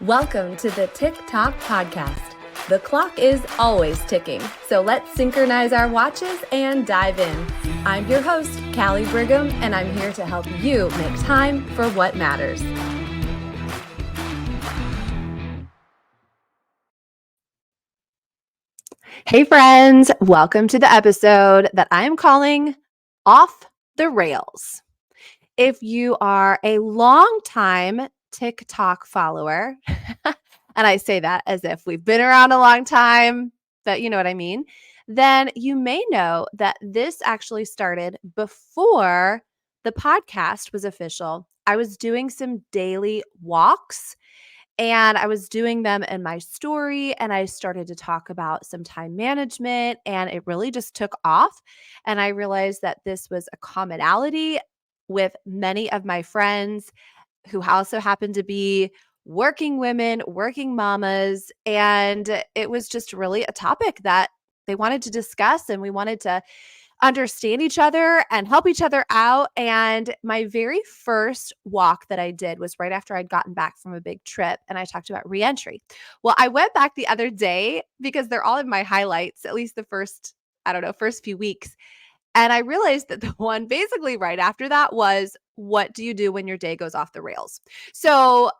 Welcome to the Tick Tock Podcast. The clock is always ticking, so let's synchronize our watches and dive in. I'm your host, Callie Brigham, and I'm here to help you make time for what matters. Hey friends, welcome to the episode that I'm calling Off the Rails. If you are a long-time TikTok follower, and I say that as if we've been around a long time, but you know what I mean, then you may know that this actually started before the podcast was official. I was doing some daily walks and I was doing them in my story, and I started to talk about some time management, and it really just took off. And I realized that this was a commonality with many of my friends who also happen to be working women, working mamas. And it was just really a topic that they wanted to discuss, and we wanted to understand each other and help each other out. And my very first walk that I did was right after I'd gotten back from a big trip, and I talked about reentry. Well, I went back the other day because they're all in my highlights, at least the first few weeks. And I realized that the one basically right after that was, what do you do when your day goes off the rails? So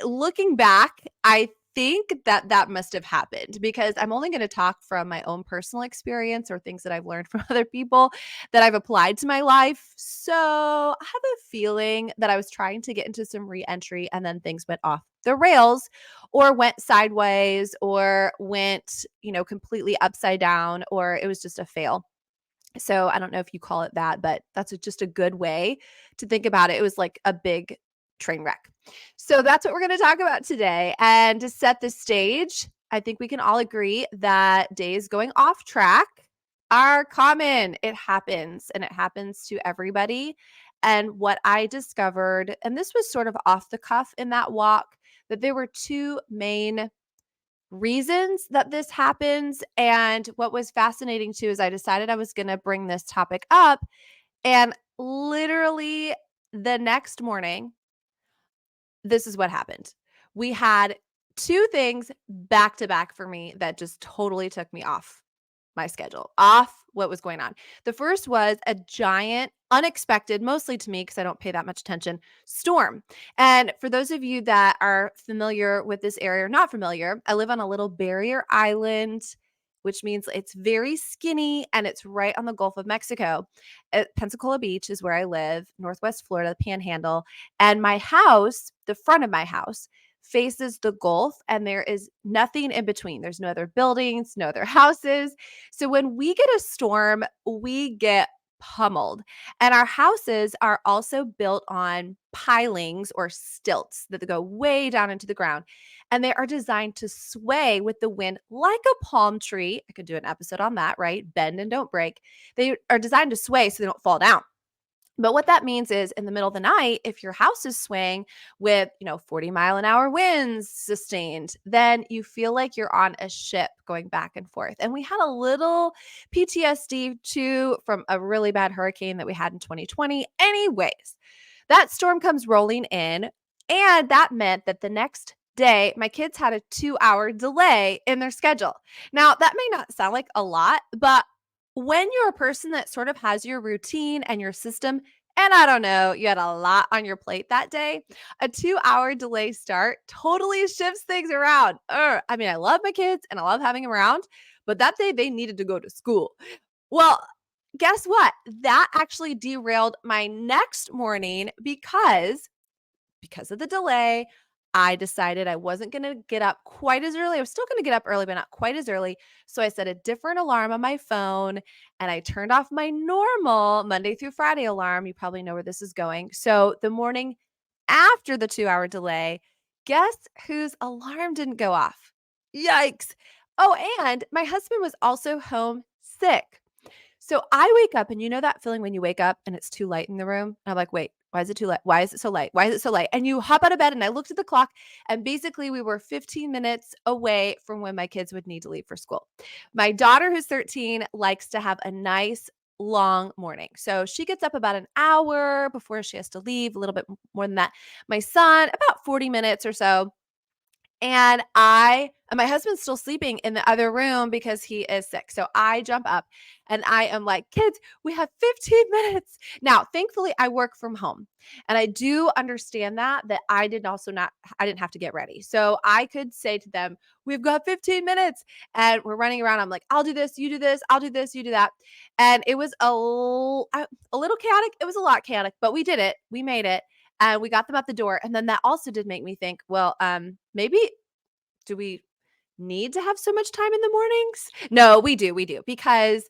looking back, I think that must have happened because I'm only going to talk from my own personal experience or things that I've learned from other people that I've applied to my life. So I have a feeling that I was trying to get into some reentry and then things went off the rails or went sideways or went, completely upside down, or it was just a fail. So I don't know if you call it that, but that's just a good way to think about it. It was like a big train wreck. So that's what we're going to talk about today. And to set the stage, I think we can all agree that days going off track are common. It happens, and it happens to everybody. And what I discovered, and this was sort of off the cuff in that walk, that there were two main reasons that this happens. And what was fascinating too is I decided I was going to bring this topic up. And literally the next morning, this is what happened. We had two things back to back for me that just totally took me off my schedule, off what was going on. The first was a giant, unexpected, mostly to me because I don't pay that much attention, storm. And for those of you that are familiar with this area or not familiar, I live on a little barrier island, which means it's very skinny and it's right on the Gulf of Mexico. Pensacola Beach is where I live, Northwest Florida, the Panhandle. And my house, the front of my house, faces the Gulf, and there is nothing in between. There's no other buildings, no other houses. So when we get a storm, we get pummeled. And our houses are also built on pilings or stilts that go way down into the ground. And they are designed to sway with the wind like a palm tree. I could do an episode on that, right? Bend and don't break. They are designed to sway so they don't fall down. But what that means is in the middle of the night, if your house is swaying with, 40-mile-an-hour winds sustained, then you feel like you're on a ship going back and forth. And we had a little PTSD too from a really bad hurricane that we had in 2020. Anyways, that storm comes rolling in, and that meant that the next day, my kids had a 2-hour delay in their schedule. Now, that may not sound like a lot, but when you're a person that sort of has your routine and your system, and I don't know, you had a lot on your plate that day, a 2-hour delay start totally shifts things around. I love my kids and I love having them around, but that day they needed to go to school. Well, guess what? That actually derailed my next morning because of the delay. I decided I wasn't going to get up quite as early. I was still going to get up early, but not quite as early. So I set a different alarm on my phone, and I turned off my normal Monday through Friday alarm. You probably know where this is going. So the morning after the 2-hour delay, guess whose alarm didn't go off? Yikes. Oh, and my husband was also home sick. So I wake up, and you know that feeling when you wake up and it's too light in the room? And I'm like, wait, why is it too late? Why is it so late? Why is it so late? And you hop out of bed, and I looked at the clock, and basically we were 15 minutes away from when my kids would need to leave for school. My daughter, who's 13, likes to have a nice long morning. So she gets up about an hour before she has to leave, a little bit more than that. My son, about 40 minutes or so. And my husband's still sleeping in the other room because he is sick. So I jump up and I am like, kids, we have 15 minutes. Now, thankfully, I work from home and I do understand that I didn't have to get ready. So I could say to them, we've got 15 minutes and we're running around. I'm like, I'll do this, you do this, I'll do this, you do that. And it was a little chaotic. It was a lot chaotic, but we did it. We made it. And we got them out the door. And then that also did make me think, well, maybe do we need to have so much time in the mornings? No, we do. Because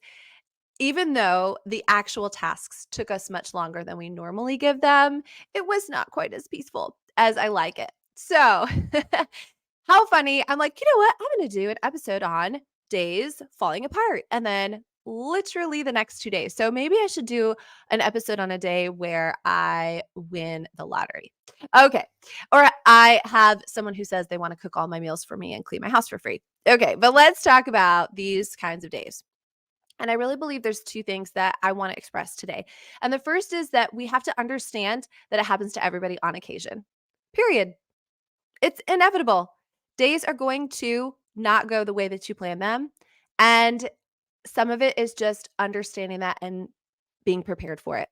even though the actual tasks took us much longer than we normally give them, it was not quite as peaceful as I like it. So, how funny. I'm like, you know what? I'm going to do an episode on days falling apart. And then literally the next 2 days. So maybe I should do an episode on a day where I win the lottery. Okay. Or I have someone who says they want to cook all my meals for me and clean my house for free. Okay. But let's talk about these kinds of days. And I really believe there's two things that I want to express today. And the first is that we have to understand that it happens to everybody on occasion. Period. It's inevitable. Days are going to not go the way that you plan them. And some of it is just understanding that and being prepared for it,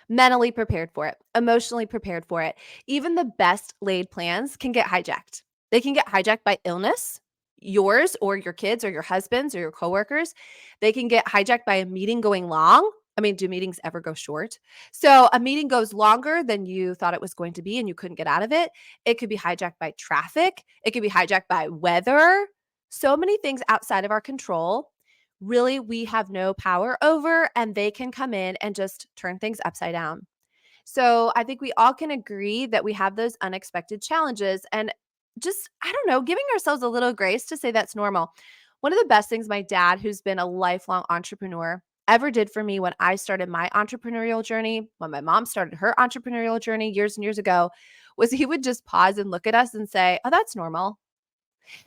mentally prepared for it, emotionally prepared for it. Even the best laid plans can get hijacked. They can get hijacked by illness, yours or your kids or your husband's or your coworkers. They can get hijacked by a meeting going long. I mean, do meetings ever go short? So a meeting goes longer than you thought it was going to be and you couldn't get out of it. It could be hijacked by traffic. It could be hijacked by weather. So many things outside of our control really we have no power over, and they can come in and just turn things upside down. So I think we all can agree that we have those unexpected challenges and just, I don't know, giving ourselves a little grace to say that's normal. One of the best things my dad, who's been a lifelong entrepreneur, ever did for me when I started my entrepreneurial journey, when my mom started her entrepreneurial journey years and years ago, was he would just pause and look at us and say, "Oh, that's normal."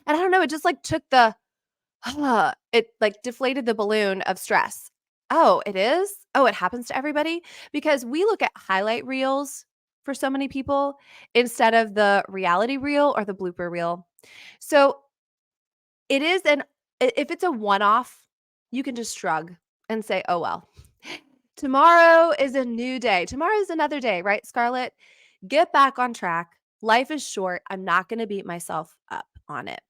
And I don't know, it just like took the it like deflated the balloon of stress. Oh, it is? Oh, it happens to everybody? Because we look at highlight reels for so many people instead of the reality reel or the blooper reel. So it is if it's a one-off, you can just shrug and say, "Oh well. Tomorrow is a new day. Tomorrow is another day, right, Scarlett? Get back on track. Life is short. I'm not going to beat myself up on it."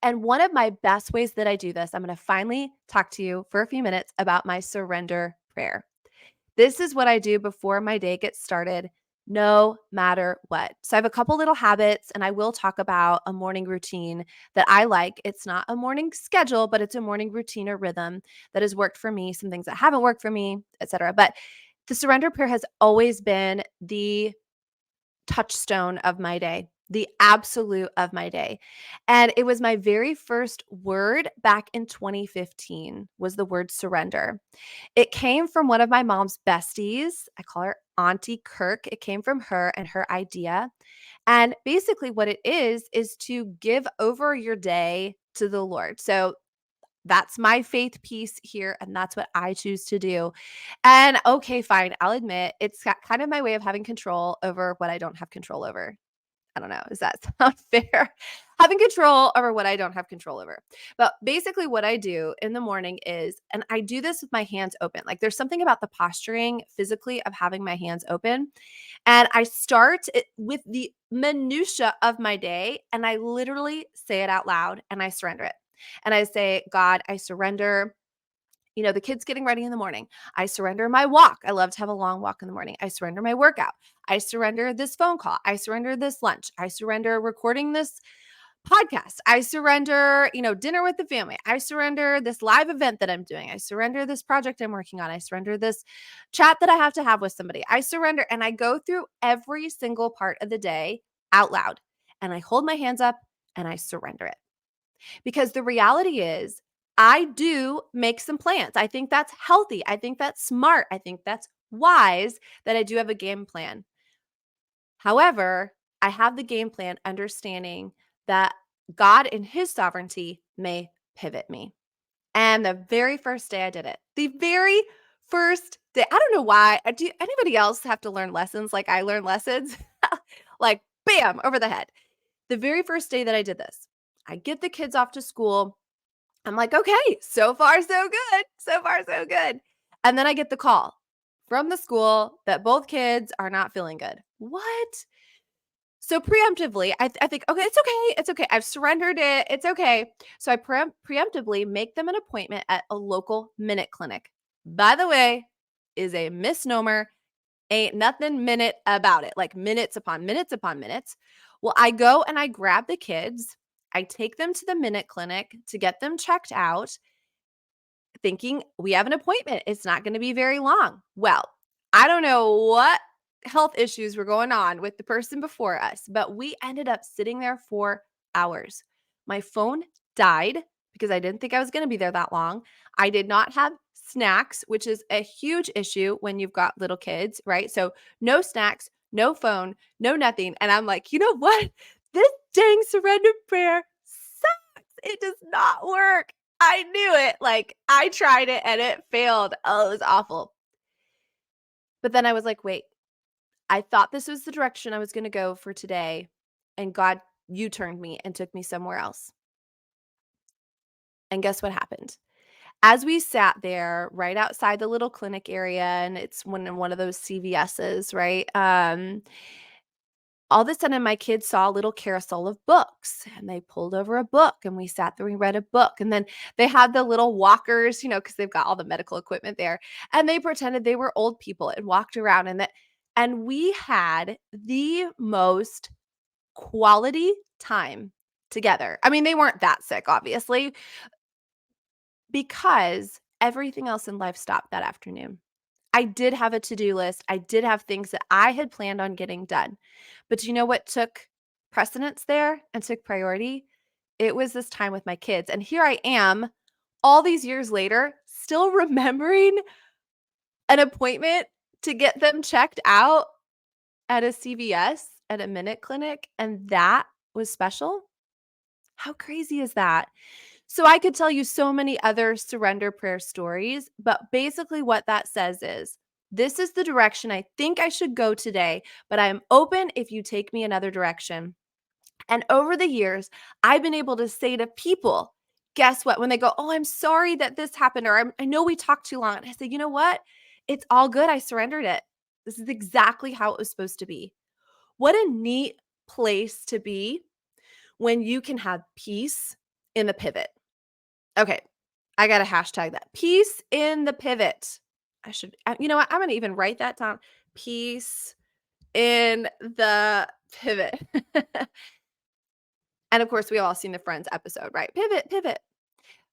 And one of my best ways that I do this, I'm going to finally talk to you for a few minutes about my surrender prayer. This is what I do before my day gets started, no matter what. So I have a couple little habits, and I will talk about a morning routine that I like. It's not a morning schedule, but it's a morning routine or rhythm that has worked for me, some things that haven't worked for me, etc. But the surrender prayer has always been the touchstone of my day, the absolute of my day. And it was my very first word back in 2015 was the word surrender. It came from one of my mom's besties. I call her Auntie Kirk. It came from her and her idea. And basically what it is to give over your day to the Lord. So that's my faith piece here, and that's what I choose to do. And okay, fine. I'll admit it's kind of my way of having control over what I don't have control over. I don't know. Does that sound fair? Having control over what I don't have control over. But basically, what I do in the morning is, and I do this with my hands open. Like there's something about the posturing physically of having my hands open. And I start it with the minutia of my day, and I literally say it out loud and I surrender it. And I say, God, I surrender the kids getting ready in the morning. I surrender my walk. I love to have a long walk in the morning. I surrender my workout. I surrender this phone call. I surrender this lunch. I surrender recording this podcast. I surrender, dinner with the family. I surrender this live event that I'm doing. I surrender this project I'm working on. I surrender this chat that I have to have with somebody. I surrender. And I go through every single part of the day out loud and I hold my hands up and I surrender it. Because the reality is, I do make some plans. I think that's healthy. I think that's smart. I think that's wise that I do have a game plan. However, I have the game plan understanding that God in his sovereignty may pivot me. And the very first day I did it, the very first day, I don't know why. Do anybody else have to learn lessons like I learned lessons? Like, bam, over the head. The very first day that I did this, I get the kids off to school. I'm like, okay, so far so good. So far so good. And then I get the call from the school that both kids are not feeling good. What? So preemptively, I think, okay, it's okay. It's okay. I've surrendered it. It's okay. So I preemptively make them an appointment at a local minute clinic. By the way, is a misnomer. Ain't nothing minute about it, like minutes upon minutes upon minutes. Well, I go and I grab the kids. I take them to the minute clinic to get them checked out, thinking we have an appointment. It's not going to be very long. Well, I don't know what health issues were going on with the person before us, but we ended up sitting there for hours. My phone died because I didn't think I was going to be there that long. I did not have snacks, which is a huge issue when you've got little kids, right? So, no snacks, no phone, no nothing. And I'm like, you know what? This dang surrender prayer sucks. It does not work. I knew it. Like, I tried it and it failed. Oh, it was awful. But then I was like, wait, I thought this was the direction I was going to go for today. And God U-turned me and took me somewhere else. And guess what happened? As we sat there right outside the little clinic area, and it's one of those CVS's, right? All of a sudden my kids saw a little carousel of books and they pulled over a book and we sat there, we read a book. And then they had the little walkers, because they've got all the medical equipment there. And they pretended they were old people and walked around and we had the most quality time together. I mean, they weren't that sick, obviously, because everything else in life stopped that afternoon. I did have a to-do list. I did have things that I had planned on getting done. But do you know what took precedence there and took priority? It was this time with my kids. And here I am, all these years later, still remembering an appointment to get them checked out at a CVS, at a minute clinic. And that was special. How crazy is that? So I could tell you so many other surrender prayer stories, but basically what that says is, this is the direction I think I should go today, but I am open if you take me another direction. And over the years, I've been able to say to people, guess what? When they go, oh, I'm sorry that this happened, or I know we talked too long. And I say, you know what? It's all good. I surrendered it. This is exactly how it was supposed to be. What a neat place to be when you can have peace in the pivot. Okay, I gotta hashtag that. Peace in the pivot. You know what? I'm gonna even write that down. Peace in the pivot. And of course, we all seen the Friends episode, right? Pivot, pivot.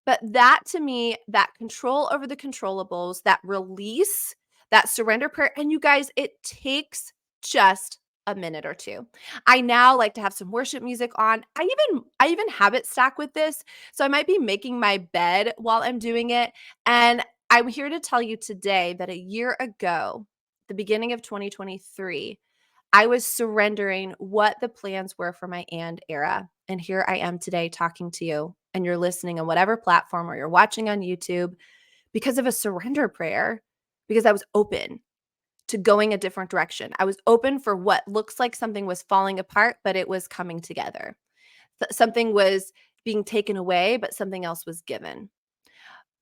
But that to me, that control over the controllables, that release, that surrender prayer, and you guys, it takes just a minute or two. I now like to have some worship music on. I even habit stack with this. So I might be making my bed while I'm doing it. And I'm here to tell you today that a year ago, the beginning of 2023, I was surrendering what the plans were for my and era. And here I am today talking to you, and you're listening on whatever platform or you're watching on YouTube because of a surrender prayer, because I was open to going a different direction. I was open for what looks like something was falling apart, but it was coming together. Something was being taken away, but something else was given.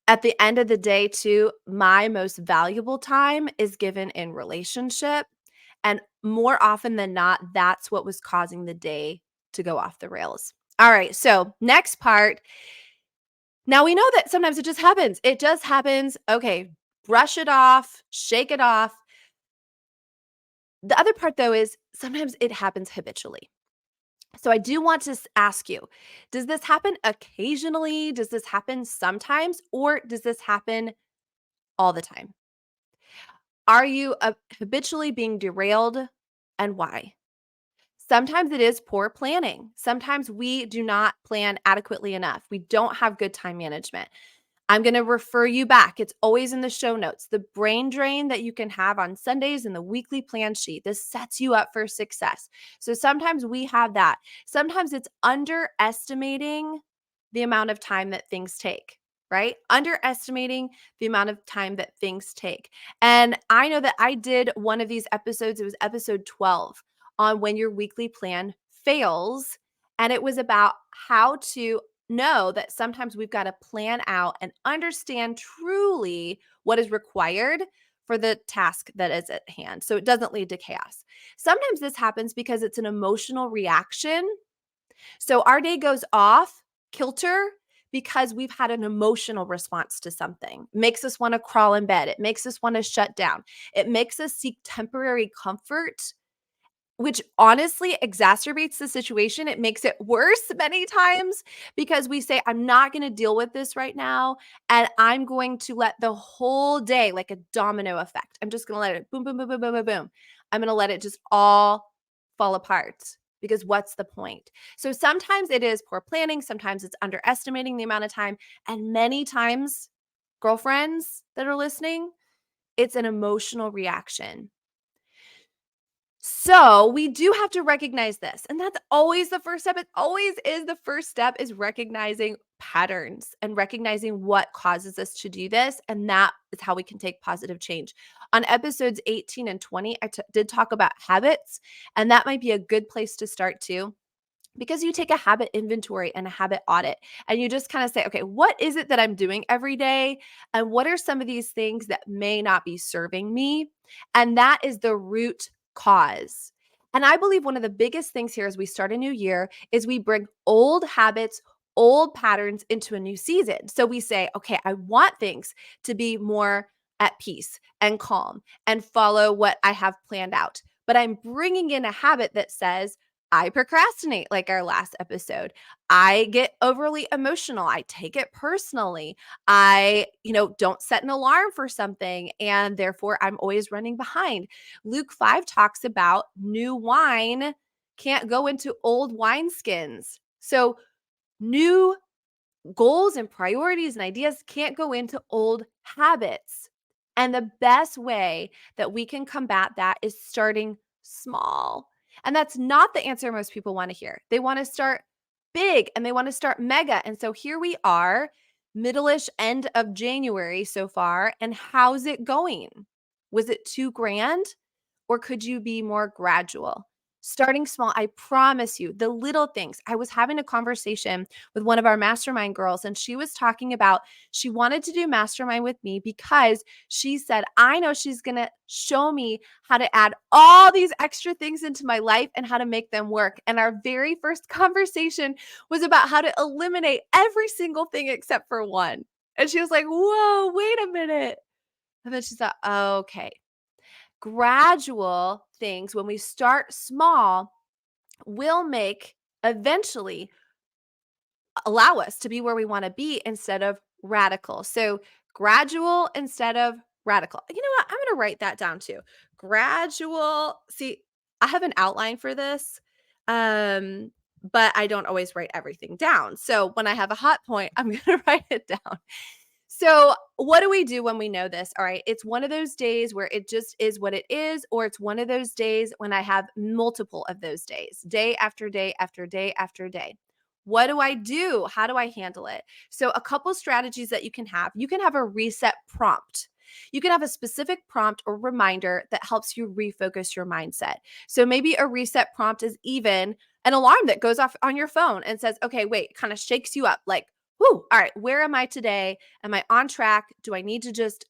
At the end of the day, too, my most valuable time is given in relationship. And more often than not, that's what was causing the day to go off the rails. All right. So, next part. Now we know that sometimes it just happens. It just happens. Okay. Brush it off, shake it off. The other part, though, is sometimes it happens habitually. So, I do want to ask you, does this happen occasionally? Does this happen sometimes? Or does this happen all the time? Are you habitually being derailed, and why? Sometimes it is poor planning. Sometimes we do not plan adequately enough. We don't have good time management. I'm going to refer you back. It's always in the show notes. The brain drain that you can have on Sundays in the weekly plan sheet. This sets you up for success. So sometimes we have that. Sometimes it's underestimating the amount of time that things take, right? Underestimating the amount of time that things take. And I know that I did one of these episodes. It was episode 12 on when your weekly plan fails And it was about how to know that sometimes we've got to plan out and understand truly what is required for the task that is at hand so it doesn't lead to chaos. Sometimes this happens because it's an emotional reaction. So our day goes off kilter because we've had an emotional response to something. It makes us want to crawl in bed. It makes us want to shut down. It makes us seek temporary comfort, which honestly exacerbates the situation. It makes it worse many times because we say, I'm not going to deal with this right now. And I'm going to let the whole day, like a domino effect, I'm just going to let it boom, boom, boom, boom, boom, boom, boom. I'm going to let it just all fall apart because what's the point? So sometimes it is poor planning. Sometimes it's underestimating the amount of time. And many times, girlfriends that are listening, it's an emotional reaction. So we do have to recognize this. And that's always the first step. It always is the first step is recognizing patterns and recognizing what causes us to do this. And that is how we can take positive change. On episodes 18 and 20, I did talk about habits, and that might be a good place to start too. Because you take a habit inventory and a habit audit, and you just kind of say, okay, what is it that I'm doing every day? And what are some of these things that may not be serving me? And that is the root cause. And I believe one of the biggest things here as we start a new year is we bring old habits, old patterns into a new season. So we say, okay, I want things to be more at peace and calm and follow what I have planned out. But I'm bringing in a habit that says, I procrastinate, like our last episode. I get overly emotional. I take it personally. I, don't set an alarm for something, and therefore I'm always running behind. Luke 5 talks about new wine can't go into old wineskins. So new goals and priorities and ideas can't go into old habits. And the best way that we can combat that is starting small. And that's not the answer most people want to hear. They want to start big and they want to start mega. And so here we are, middle-ish end of January so far. And how's it going? Was it too grand? Or could you be more gradual? Starting small, I promise you, the little things. I was having a conversation with one of our mastermind girls, and she was talking about she wanted to do mastermind with me because she said, I know she's going to show me how to add all these extra things into my life and how to make them work. And our very first conversation was about how to eliminate every single thing except for one. And she was like, whoa, wait a minute. And then she thought, oh, okay. Gradual things, when we start small, will make eventually allow us to be where we want to be instead of radical. So gradual instead of radical. You know what? I'm going to write that down too. Gradual. See, I have an outline for this. But I don't always write everything down. So when I have a hot point, I'm going to write it down. So, what do we do when we know this? All right, it's one of those days where it just is what it is, or it's one of those days when I have multiple of those days, day after day after day after day. What do I do? How do I handle it? So, a couple strategies that you can have. You can have a reset prompt. You can have a specific prompt or reminder that helps you refocus your mindset. So, maybe a reset prompt is even an alarm that goes off on your phone and says, okay, wait, kind of shakes you up like, whoo, all right, where am I today? Am I on track? Do I need to just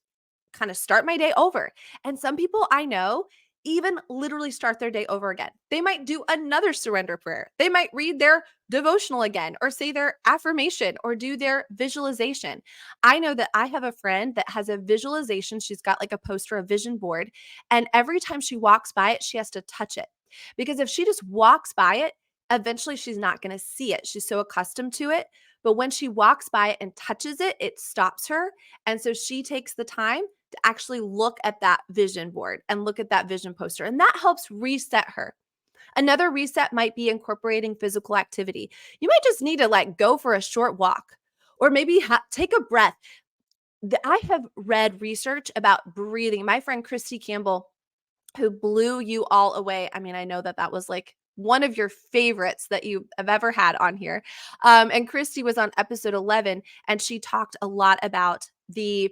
kind of start my day over? And some people I know even literally start their day over again. They might do another surrender prayer. They might read their devotional again or say their affirmation or do their visualization. I know that I have a friend that has a visualization. She's got like a poster, a vision board, and every time she walks by it, she has to touch it. Because if she just walks by it, eventually she's not going to see it. She's so accustomed to it. But when she walks by it and touches it, it stops her. And so she takes the time to actually look at that vision board and look at that vision poster. And that helps reset her. Another reset might be incorporating physical activity. You might just need to like go for a short walk or maybe take a breath. I have read research about breathing. My friend Christy Campbell, who blew you all away. I mean, I know that that was like one of your favorites that you have ever had on here. And Christy was on episode 11, and she talked a lot about the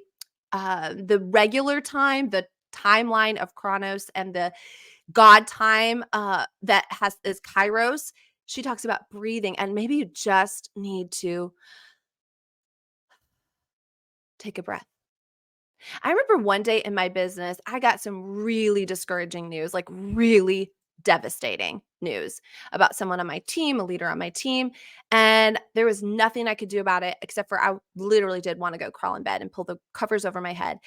regular time, the timeline of Chronos, and the God time that is Kairos. she talks about breathing, and maybe you just need to take a breath. I remember one day in my business, I got some really discouraging news, like really devastating news about someone on my team, a leader on my team. And there was nothing I could do about it except for I literally did want to go crawl in bed and pull the covers over my head.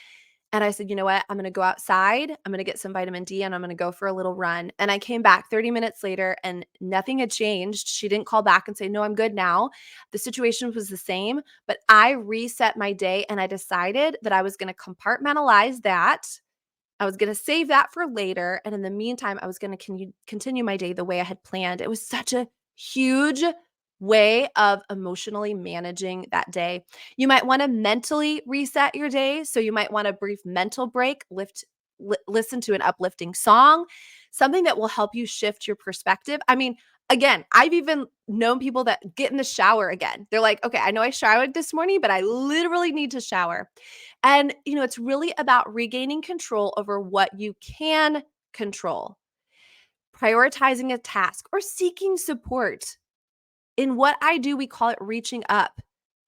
And I said, you know what? I'm going to go outside. I'm going to get some vitamin D and I'm going to go for a little run. And I came back 30 minutes later and nothing had changed. She didn't call back and say, no, I'm good now. The situation was the same, but I reset my day and I decided that I was going to compartmentalize that. I was going to save that for later. And in the meantime, I was going to continue my day the way I had planned. It was such a huge way of emotionally managing that day. You might want to mentally reset your day. So you might want a brief mental break, listen to an uplifting song, something that will help you shift your perspective. I mean, again, I've even known people that get in the shower again. They're like, okay, I know I showered this morning, but I literally need to shower. And, it's really about regaining control over what you can control, prioritizing a task, or seeking support. In what I do, we call it reaching up.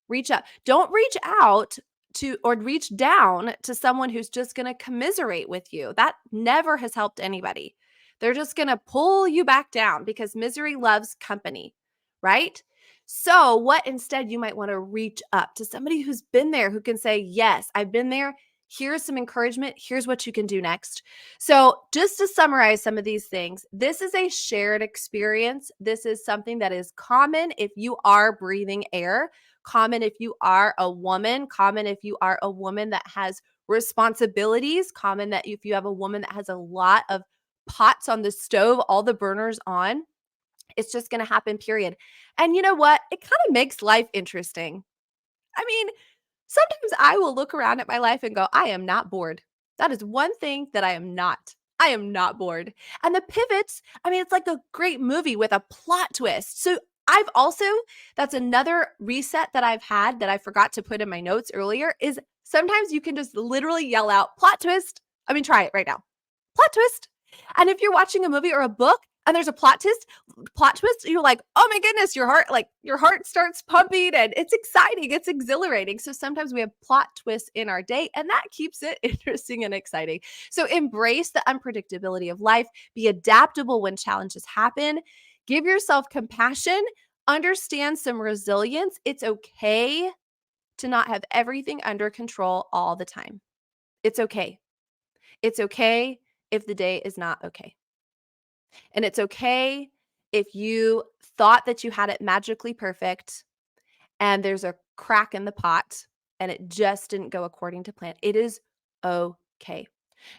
Reach up. Don't reach out to or reach down to someone who's just going to commiserate with you. That never has helped anybody. They're just going to pull you back down because misery loves company, right? So, what instead you might want to reach up to somebody who's been there, who can say, yes, I've been there. Here's some encouragement. Here's what you can do next. So, just to summarize some of these things, this is a shared experience. This is something that is common if you are breathing air, common if you are a woman, common if you are a woman that has responsibilities, common that if you have a woman that has a lot of pots on the stove, all the burners on. It's just going to happen, period. And you know what? It kind of makes life interesting. I mean, sometimes I will look around at my life and go, I am not bored. That is one thing that I am not. I am not bored. And the pivots, I mean, it's like a great movie with a plot twist. So that's another reset that I've had that I forgot to put in my notes earlier, is sometimes you can just literally yell out, plot twist. I mean, try it right now. Plot twist. And if you're watching a movie or a book and there's a plot twist, you're like, oh my goodness, your heart starts pumping and it's exciting. It's exhilarating. So sometimes we have plot twists in our day and that keeps it interesting and exciting. So embrace the unpredictability of life. Be adaptable when challenges happen. Give yourself compassion. Understand some resilience. It's okay to not have everything under control all the time. It's okay. It's okay if the day is not okay. And it's okay if you thought that you had it magically perfect and there's a crack in the pot and it just didn't go according to plan. It is okay.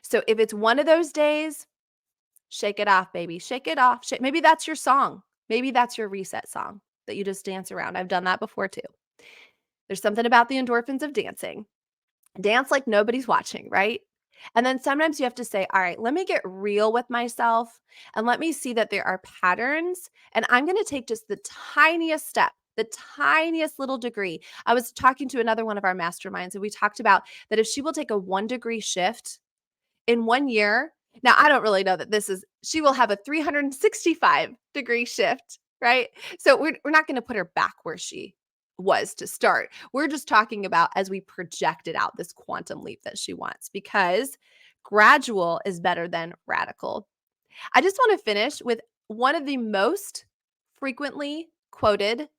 So if it's one of those days, shake it off, baby. Shake it off. Maybe that's your song. Maybe that's your reset song that you just dance around. I've done that before too. There's something about the endorphins of dancing. Dance like nobody's watching, right? And then sometimes you have to say, all right, let me get real with myself and let me see that there are patterns. And I'm going to take just the tiniest step, the tiniest little degree. I was talking to another one of our masterminds and we talked about that if she will take a 1-degree shift in 1 year. Now, I don't really know that she will have a 365-degree shift, right? So we're not going to put her back where she was to start. We're just talking about as we projected out this quantum leap that she wants, because gradual is better than radical. I just want to finish with one of the most frequently quoted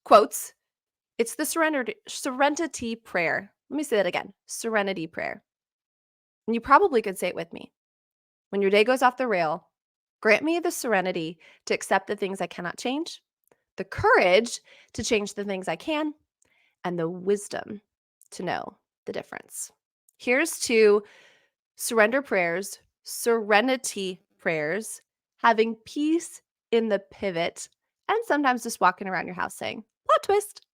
quotes. It's the serenity prayer. Let me say that again. Serenity prayer. And you probably could say it with me. When your day goes off the rail, grant me the serenity to accept the things I cannot change, the courage to change the things I can, and the wisdom to know the difference. Here's to surrender prayers, serenity prayers, having peace in the pivot, and sometimes just walking around your house saying, plot twist.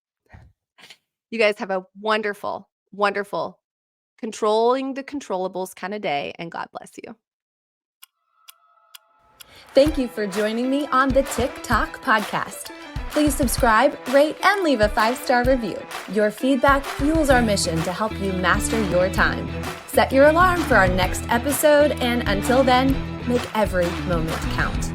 You guys have a wonderful, wonderful, controlling the controllables kind of day, and God bless you. Thank you for joining me on the TikTok podcast. Please subscribe, rate, and leave a 5-star review. Your feedback fuels our mission to help you master your time. Set your alarm for our next episode, and until then, make every moment count.